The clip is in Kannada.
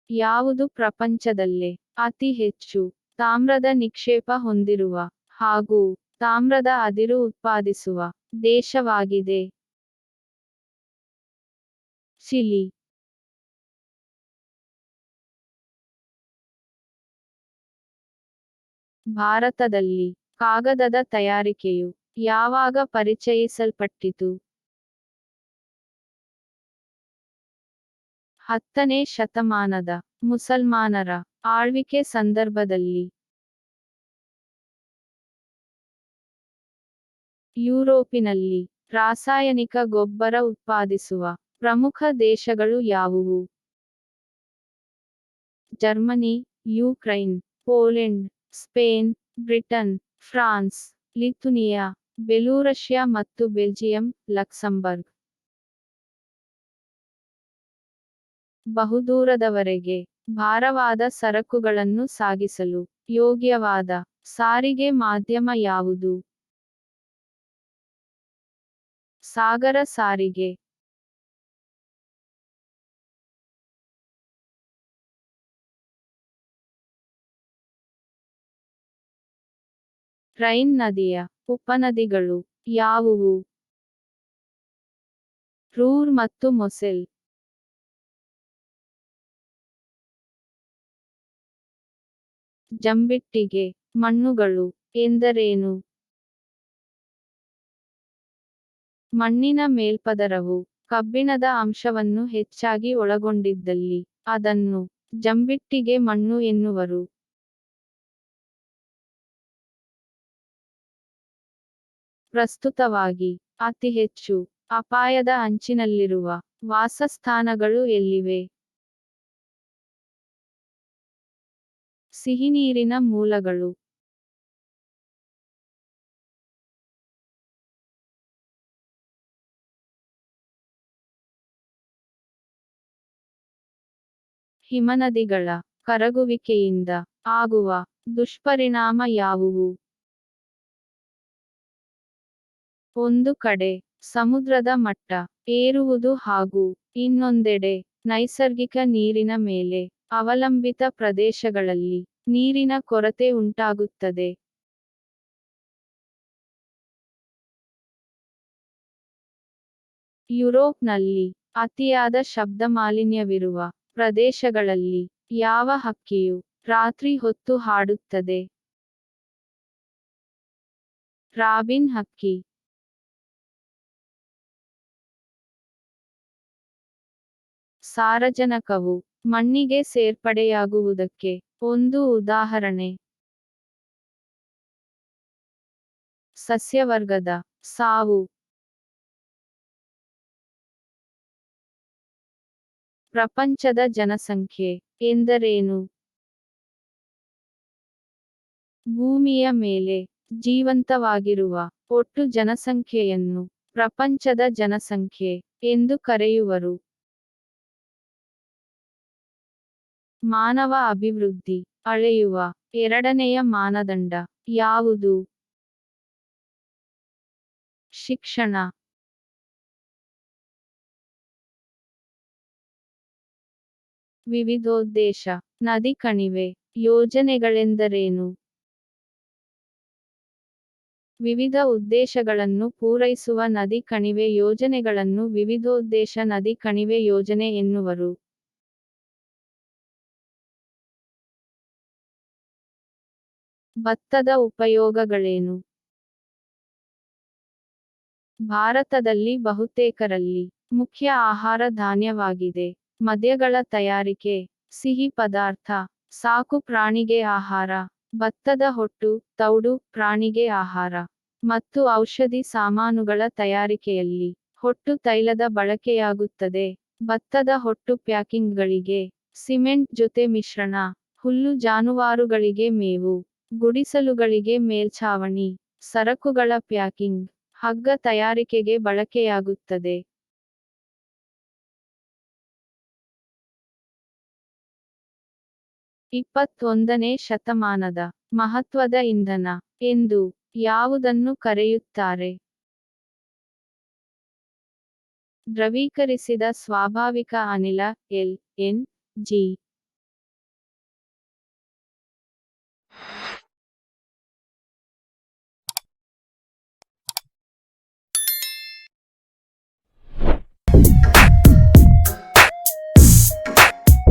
ಯಾವುದು ಪ್ರಪಂಚದಲ್ಲೇ ಅತಿ ಹೆಚ್ಚು ತಾಮ್ರದ ನಿಕ್ಷೇಪ ಹೊಂದಿರುವ ಹಾಗೂ ತಾಮ್ರದ ಅದಿರು ಉತ್ಪಾದಿಸುವ ದೇಶವಾಗಿದೆ? ಚಿಲಿ. ಭಾರತದಲ್ಲಿ ಕಾಗದದ ತಯಾರಿಕೆಯು ಯಾವಾಗ ಪರಿಚಯಿಸಲ್ಪಟ್ಟಿತು? 10ನೇ ಶತಮಾನದ ಮುಸಲ್ಮಾನರ ಆಳ್ವಿಕೆ ಸಂದರ್ಭದಲ್ಲಿ. ಯುರೋಪಿನಲ್ಲಿ ರಾಸಾಯನಿಕ ಗೊಬ್ಬರ ಉತ್ಪಾದಿಸುವ ಪ್ರಮುಖ ದೇಶಗಳು ಯಾವುವು? Germany, Ukraine, Poland, Spain, Britain, France, Lithuania, Belarus ಮತ್ತು ಬೆಲ್ಜಿಯಂ, ಲಕ್ಸಂಬರ್ಗ್. ಬಹುದೂರದವರೆಗೆ ಭಾರವಾದ ಸರಕುಗಳನ್ನು ಸಾಗಿಸಲು ಯೋಗ್ಯವಾದ ಸಾರಿಗೆ ಮಾಧ್ಯಮ ಯಾವುದು? ಸಾಗರ ಸಾರಿಗೆ. ರೈನ್ ನದಿಯ ಉಪನದಿಗಳು ಯಾವುವು? ರೂರ್ ಮತ್ತು ಮೊಸೆಲ್. ಜಂಬಿಟ್ಟಿಗೆ ಮಣ್ಣುಗಳು ಎಂದರೇನು? ಮಣ್ಣಿನ ಮೇಲ್ಪದರವು ಕಬ್ಬಿಣದ ಅಂಶವನ್ನು ಹೆಚ್ಚಾಗಿ ಒಳಗೊಂಡಿದ್ದಲ್ಲಿ ಅದನ್ನು ಜಂಬಿಟ್ಟಿಗೆ ಮಣ್ಣು ಎನ್ನುವರು. ಪ್ರಸ್ತುತವಾಗಿ ಅತಿ ಹೆಚ್ಚು ಅಪಾಯದ ಅಂಚಿನಲ್ಲಿರುವ ವಾಸಸ್ಥಾನಗಳು ಎಲ್ಲಿವೆ? ಸಿಹಿನೀರಿನ ಮೂಲಗಳು. ಹಿಮನದಿಗಳ ಕರಗುವಿಕೆಯಿಂದ ಆಗುವ ದುಷ್ಪರಿಣಾಮ ಯಾವುವು? ಒಂದು ಕಡೆ ಸಮುದ್ರದ ಮಟ್ಟ ಏರುವುದು ಹಾಗೂ ಇನ್ನೊಂದೆಡೆ ನೈಸರ್ಗಿಕ ನೀರಿನ ಮೇಲೆ ಅವಲಂಬಿತ ಪ್ರದೇಶಗಳಲ್ಲಿ ನೀರಿನ ಕೊರತೆ ಉಂಟಾಗುತ್ತದೆ. ಯುರೋಪ್ನಲ್ಲಿ ಅತಿಯಾದ ಶಬ್ದಮಾಲಿನ್ಯವಿರುವ ಪ್ರದೇಶಗಳಲ್ಲಿ ಯಾವ ಹಕ್ಕಿಯು ರಾತ್ರಿ ಹೊತ್ತು ಹಾಡುತ್ತದೆ? ರಾಬಿನ್ ಹಕ್ಕಿ. ಸಾರಜನಕವು ಮಣ್ಣಿಗೆ ಸೇರ್ಪಡೆಯಾಗುವುದಕ್ಕೆ ಒಂದು ಉದಾಹರಣೆ. ಸಸ್ಯವರ್ಗದ ಸಾವು. ಪ್ರಪಂಚದ ಜನಸಂಖ್ಯೆ ಎಂದರೇನು? ಭೂಮಿಯ ಮೇಲೆ ಜೀವಂತವಾಗಿರುವ ಒಟ್ಟು ಜನಸಂಖ್ಯೆಯನ್ನು ಪ್ರಪಂಚದ ಜನಸಂಖ್ಯೆ ಎಂದು ಕರೆಯುವರು. ಮಾನವ ಅಭಿವೃದ್ಧಿ ಅಳೆಯುವ ಎರಡನೆಯ ಮಾನದಂಡ ಯಾವುದು? ಶಿಕ್ಷಣ. ವಿವಿಧೋದ್ದೇಶ ನದಿ ಕಣಿವೆ ಯೋಜನೆಗಳೆಂದರೇನು? ವಿವಿಧ ಉದ್ದೇಶಗಳನ್ನು ಪೂರೈಸುವ ನದಿ ಕಣಿವೆ ಯೋಜನೆಗಳನ್ನು ವಿವಿಧೋದ್ದೇಶ ನದಿ ಕಣಿವೆ ಯೋಜನೆ ಎನ್ನುವರು. ಭತ್ತದ ಉಪಯೋಗಗಳೇನು? ಭಾರತದಲ್ಲಿ ಬಹುತೇಕರಲ್ಲಿ ಮುಖ್ಯ ಆಹಾರ ಧಾನ್ಯವಾಗಿದೆ. ಮದ್ಯಗಳ ತಯಾರಿಕೆ, ಸಿಹಿ ಪದಾರ್ಥ, ಸಾಕು ಪ್ರಾಣಿಗೆ ಆಹಾರ, ಭತ್ತದ ಹೊಟ್ಟು, ತೌಡು, ಪ್ರಾಣಿಗೆ ಆಹಾರ, ಮತ್ತು ಔಷಧಿ ಸಾಮಾನುಗಳ ತಯಾರಿಕೆಯಲ್ಲಿ ಹೊಟ್ಟು ತೈಲದ ಬಳಕೆಯಾಗುತ್ತದೆ. ಭತ್ತದ ಹೊಟ್ಟು ಪ್ಯಾಕಿಂಗ್ಗಳಿಗೆ ಸಿಮೆಂಟ್ ಜೊತೆ ಮಿಶ್ರಣ, ಹುಲ್ಲು ಜಾನುವಾರುಗಳಿಗೆ ಮೇವು, ಗುಡಿಸಲುಗಳಿಗೆ ಮೇಲ್ಛಾವಣಿ, ಸರಕುಗಳ ಪ್ಯಾಕಿಂಗ್, ಹಗ್ಗ ತಯಾರಿಕೆಗೆ ಬಳಕೆಯಾಗುತ್ತದೆ. 21ನೇ ಶತಮಾನದ ಮಹತ್ವದ ಇಂಧನ ಎಂದು ಯಾವುದನ್ನು ಕರೆಯುತ್ತಾರೆ? ದ್ರವೀಕರಿಸಿದ ಸ್ವಾಭಾವಿಕ ಅನಿಲ (LNG).